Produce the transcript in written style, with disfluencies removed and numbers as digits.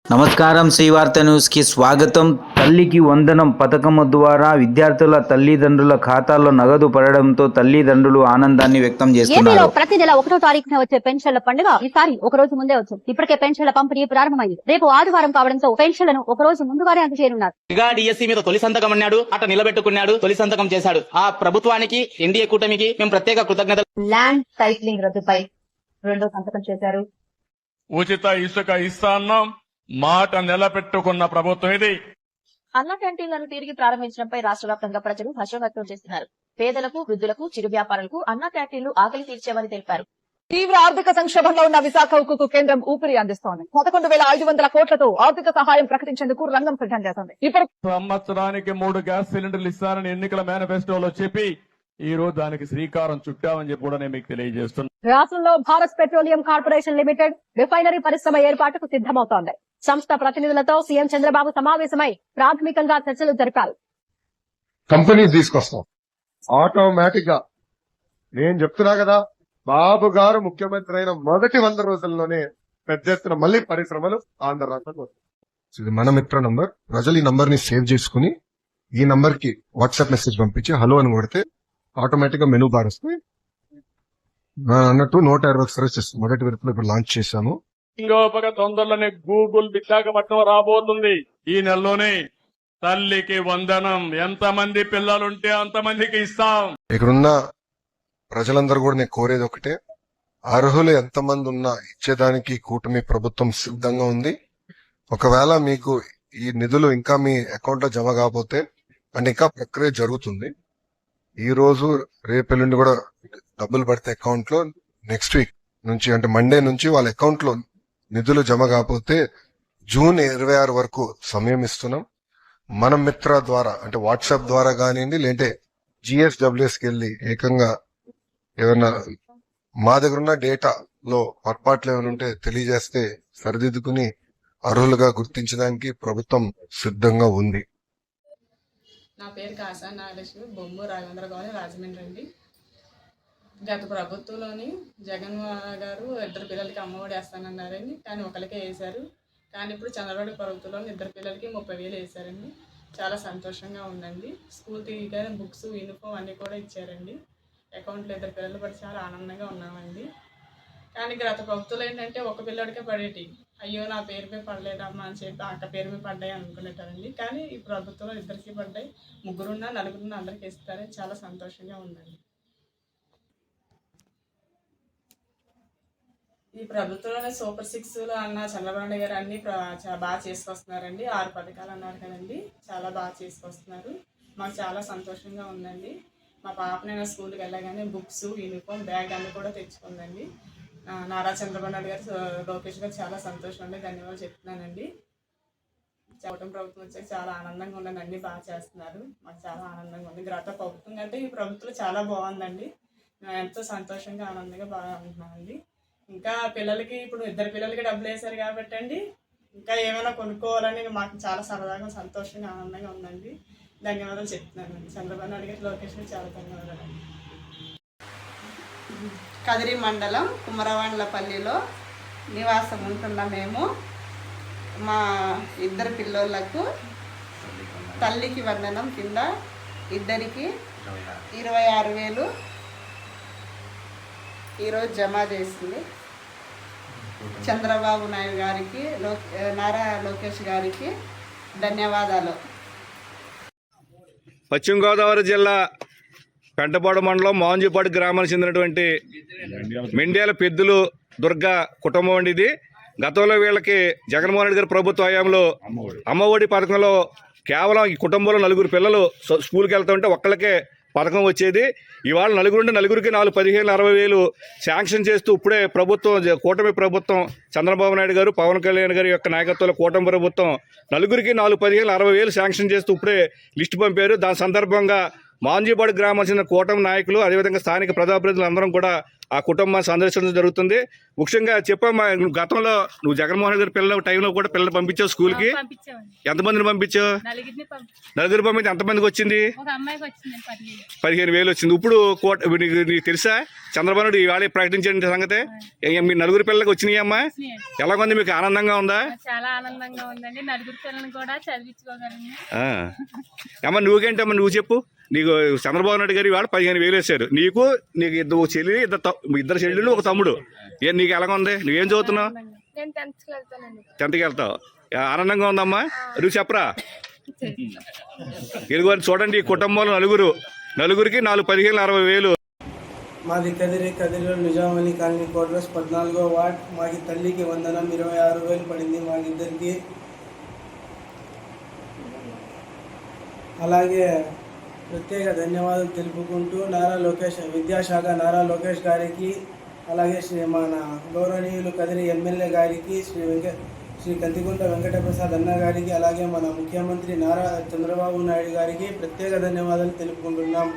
నమస్కారం. శ్రీవార్త న్యూస్కి స్వాగతం. తల్లికి వందనం పథకం ద్వారా విద్యార్థుల తల్లిదండ్రుల ఖాతాల్లో నగదు పడడంతో తల్లిదండ్రులు ఆనందాన్ని వ్యక్తం చేస్తున్నారు. ప్రతి నెల 1వ తారీఖున వచ్చే పెన్షన్ల పండుగ ఈసారి ఒక రోజు ముందే వచ్చింది. ఇప్పటికే పెన్షన్ల పంపిణీ ప్రారంభమైంది. రేపు ఆదివారం కావడంతో పెన్షన్లను ఒక రోజు ముందుగానే అందజేయనున్నారు. డిఎస్సీ మీద తొలి సంతకం అన్నాడు, అట నిలబెట్టుకున్నాడు, తొలి సంతకం చేశాడు. ఆ ప్రభుత్వానికి, ఎన్డీఏ కూటమికి మేము ప్రత్యేక కృతజ్ఞతలు. ల్యాండ్ టైటిలింగ్ రద్దుపై రెండో సంతకం చేశారు. ఉచిత ఇసుక ఇస్తాన్నాం, మాట నిలబెట్టుకున్న ప్రభుత్వం ఇది. అన్న క్యాంటీన్లను తిరిగి ప్రారంభించడంపై రాష్ట్ర వ్యాప్తంగా ప్రజలు హర్షం వ్యక్తం చేస్తున్నారు. పేదలకు, వృద్ధులకు, చిరు వ్యాపారులకు అన్న క్యాంటీన్లు ఆకలి తీర్చేవని తెలిపారు. తీవ్ర ఆర్థిక సంక్షోభంలో ఉన్న విశాఖ ఉక్కుకు కేంద్రం ఊపిరి అందిస్తోంది. 11,500 కోట్లతో ఆర్థిక సహాయం ప్రకటించేందుకు రంగం సిద్ధం చేస్తోంది. ఇప్పుడు సంవత్సరానికి 3 గ్యాస్ సిలిండర్లు ఇస్తారని ఎన్నికల మేనిఫెస్టోలో చెప్పి ఈ రోజు దానికి శ్రీకారం చుట్టామని చెప్పి కూడా నేను మీకు తెలియజేస్తున్నాను. రాష్ట్రంలో Bharat petroleum corporation limited refinery పరిశ్రమ ఏర్పాటుకు సిద్దమవుతోంది. సంస్థ ప్రతినిధులతో సీఎం చంద్రబాబు సమావేశమై ప్రాథమికంగా చర్చలు జరిపారు. కంపెనీ తీసుకొస్తాం ఆటోమేటిక్ గా. నేను చెప్తున్నా కదా, బాబు గారు ముఖ్యమంత్రి అయిన మొదటి 100 రోజుల్లోనే పెద్ద ఎత్తున మళ్ళీ పరిశ్రమలు ఆంధ్ర రాష్ట్రంలో. ఇది మన మిత్ర నంబర్. ప్రజలు ఈ నంబర్ ని సేవ్ చేసుకుని ఈ నంబర్ కి వాట్సాప్ మెసేజ్ పంపించి హలో అని కొడితే ఆటోమేటిక్ గా మెనూ బార్ వస్తుంది. అన్నట్టు 120 సర్వీసెస్ మొదటి విడతలో ఇప్పుడు లాంచ్ చేశాము. ఇంకొక తొందరలోనే గూగుల్ విశాఖపట్నం రాబోతుంది. ఈ నెలలోనే తల్లికి వందనం, ఎంతమంది పిల్లలుంటే అంతమందికి ఇస్తాం. ఇక్కడున్న ప్రజలందరూ కూడా నేను కోరేది ఒకటే, అర్హులు ఎంతమంది ఉన్నా ఇచ్చేదానికి కూటమి ప్రభుత్వం సిద్ధంగా ఉంది. ఒకవేళ మీకు ఈ నిధులు ఇంకా మీ అకౌంట్ లో జమ కాకపోతే అంటే ఇంకా ప్రక్రియ జరుగుతుంది. ఈ రోజు రేపెల్లుండి కూడా డబ్బులు పడితే అకౌంట్ లో నెక్స్ట్ వీక్ నుంచి అంటే మండే నుంచి వాళ్ళ అకౌంట్ లో నిధులు జమ కాకపోతే జూన్ 26 వరకు సమయం ఇస్తున్నాం. మన మిత్ర ద్వారా అంటే వాట్సాప్ ద్వారా కానివ్వండి, లేదంటే GSWS కి వెళ్ళి ఏకంగా ఏదైనా మా దగ్గర ఉన్న డేటాలో పొరపాట్లు ఏమైనా ఉంటే తెలియజేస్తే సరిదిద్దుకుని అర్హులుగా గుర్తించడానికి ప్రభుత్వం సిద్ధంగా ఉంది. నా పేరు కాసా నాగలక్ష్మి, బొమ్ము రాఘవేంద్ర కాలనీ, రాజమండ్రి అండి. గత ప్రభుత్వంలోని జగన్ గారు 2 పిల్లలకి అమ్మఒడి వేస్తానన్నారండి, కానీ ఒకరికే వేశారు. కానీ ఇప్పుడు చంద్రబాబు ప్రభుత్వంలో 2 పిల్లలకి 30,000 వేశారండి. చాలా సంతోషంగా ఉందండి. స్కూల్ తీయగానే బుక్స్, యూనిఫామ్ అన్నీ కూడా ఇచ్చారండి. అకౌంట్లో 2 పిల్లలు పడి చాలా ఆనందంగా ఉన్నామండి. కానీ గత ప్రభుత్వంలో ఏంటంటే ఒక పిల్లడికే పడేటి, అయ్యో నా పేరు మీద పడలేదమ్మా అని చెప్పి అక్క పేరు మీద పడ్డాయి అనుకునేటారండి. కానీ ఈ ప్రభుత్వంలో 2కి పడ్డాయి, 3 4 అందరికి ఇస్తారని చాలా సంతోషంగా ఉందండి. ఈ ప్రభుత్వంలోనే సూపర్ 6లో అన్న చంద్రబాబు గారు అన్ని బాగా చేసుకొస్తున్నారండి. 6 పథకాలు అన్నారు కదండి, చాలా బాగా చేసుకొస్తున్నారు. మాకు చాలా సంతోషంగా ఉందండి. మా పాపనైనా స్కూల్కి వెళ్ళగానే బుక్స్, యూనిఫామ్, బ్యాగ్ అన్నీ కూడా తెచ్చుకుందండి. నారా చంద్రబాబు నాయుడు గారు, లోకేష్ గారు చాలా సంతోషం అండి, ధన్యవాదాలు చెప్తున్నానండి. కూటమి ప్రభుత్వం వచ్చాక చాలా ఆనందంగా ఉందండి, అన్నీ బాగా చేస్తున్నారు. మాకు చాలా ఆనందంగా ఉంది. గత ప్రభుత్వం కంటే ఈ ప్రభుత్వం చాలా బాగుందండి. మేము ఎంతో సంతోషంగా ఆనందంగా బాగా ఉంటున్నామండి. ఇంకా పిల్లలకి ఇప్పుడు 2 పిల్లలకి డబ్బులు వేశారు కాబట్టి అండి, ఇంకా ఏమైనా కొనుక్కోవాలని మాకు చాలా సరదాగా, సంతోషంగా, ఆనందంగా ఉందండి. ధన్యవాదాలు చెప్తున్నాను. చంద్రబాబు నాయుడు గారు, లోకేష్ గారు చాలా ధన్యవాదాలు. కదిరి మండలం కుమరవాండ్లపల్లిలో నివాసం ఉంటున్న మేము మా 2 పిల్లోళ్లకు తల్లికి వందనం కింద ఇద్దరికి 26,000 ఈరోజు జమ చేసింది. చంద్రబాబు నాయుడు గారికి, నారా లోకేష్ గారికి ధన్యవాదాలు. పశ్చిమ గోదావరి జిల్లా పెంటపాడు మండలం మాంజుపాడు గ్రామానికి చెందినటువంటి మెండ్యాల పెద్దులు దుర్గా కుటుంబం అండి ఇది. గతంలో వీళ్ళకి జగన్మోహన్ రెడ్డి గారి ప్రభుత్వ హయాంలో అమ్మఒడి పథకంలో కేవలం ఈ కుటుంబంలో 4 పిల్లలు స్కూల్కి వెళ్తుంటే ఒక్కళ్ళకే పథకం వచ్చేది. ఇవాళ నలుగురికి 15,000-60,000 శాంక్షన్ చేస్తూ ఇప్పుడే ప్రభుత్వం, కూటమి ప్రభుత్వం, చంద్రబాబు నాయుడు గారు, పవన్ కళ్యాణ్ గారి యొక్క నాయకత్వంలో కూటమి ప్రభుత్వం నలుగురికి 15,000-60,000 శాంక్షన్ చేస్తూ ఇప్పుడే లిస్టు పంపారు. దాని సందర్భంగా మాంజీపాడు గ్రామానికి చెందిన కూటమి నాయకులు, అదేవిధంగా స్థానిక ప్రజాప్రతినిధులు అందరం కూడా ఆ కుటుంబాన్ని సందర్శించడం జరుగుతుంది. ముఖ్యంగా చెప్పమ్మా, నువ్వు గతంలో నువ్వు జగన్మోహన్ రెడ్డి గారి పిల్లల టైంలో కూడా పిల్లలు పంపించావు స్కూల్కి. ఎంతమందిని పంపించావు? నలుగురు పంపించి ఎంతమందికి వచ్చింది? 15,000 వచ్చింది. ఇప్పుడు నీకు తెలుసా చంద్రబాబు నాయుడు ఇవాళ ప్రకటించిన సంగతే? మీ నలుగురు పిల్లలకి వచ్చినాయమ్మా? ఎలాగుంది, మీకు ఆనందంగా ఉందా? చాలా ఆనందంగా ఉందండి. నలుగురు పిల్లల్ని కూడా చదివించుకోగలను. అమ్మ నువ్వేంటమ్మా, నువ్వు చెప్పు. నీకు చంద్రబాబు నాయుడు గారు ఇవాళ 15,000 వేశారు. నీకు ఇద్దరు చెల్లి, ఇద్దరు చెల్లెళ్ళు, ఒక తమ్ముడు. నీకు ఎలాగ ఉంది? నువ్వేం చదువుతున్నావు? నేను 10th వెళ్తానండి. 10th వెళ్తావు. ఆనందంగా ఉందమ్మా? నువ్వు చెప్పరా. ఇదిగో చూడండి, ఈ కుటుంబంలో నలుగురికి 15,000-60,000. మాది కదిరిలో నిజామలి కాలనీ క్వార్టర్స్ 14వ వార్డ్. మాకి తల్లికి వందనం 26,000 పడింది మాకిద్దరికి. అలాగే ప్రత్యేక ధన్యవాదాలు తెలుపుకుంటూ విద్యాశాఖ నారా లోకేష్ గారికి, అలాగే మన గౌరవనీయులు కదిరి ఎమ్మెల్యే గారికి, శ్రీ కంతిగుంట వెంకటప్రసాద్ అన్న గారికి, అలాగే మన ముఖ్యమంత్రి నారా చంద్రబాబు నాయుడు గారికి ప్రత్యేక ధన్యవాదాలు తెలుపుకుంటున్నాం.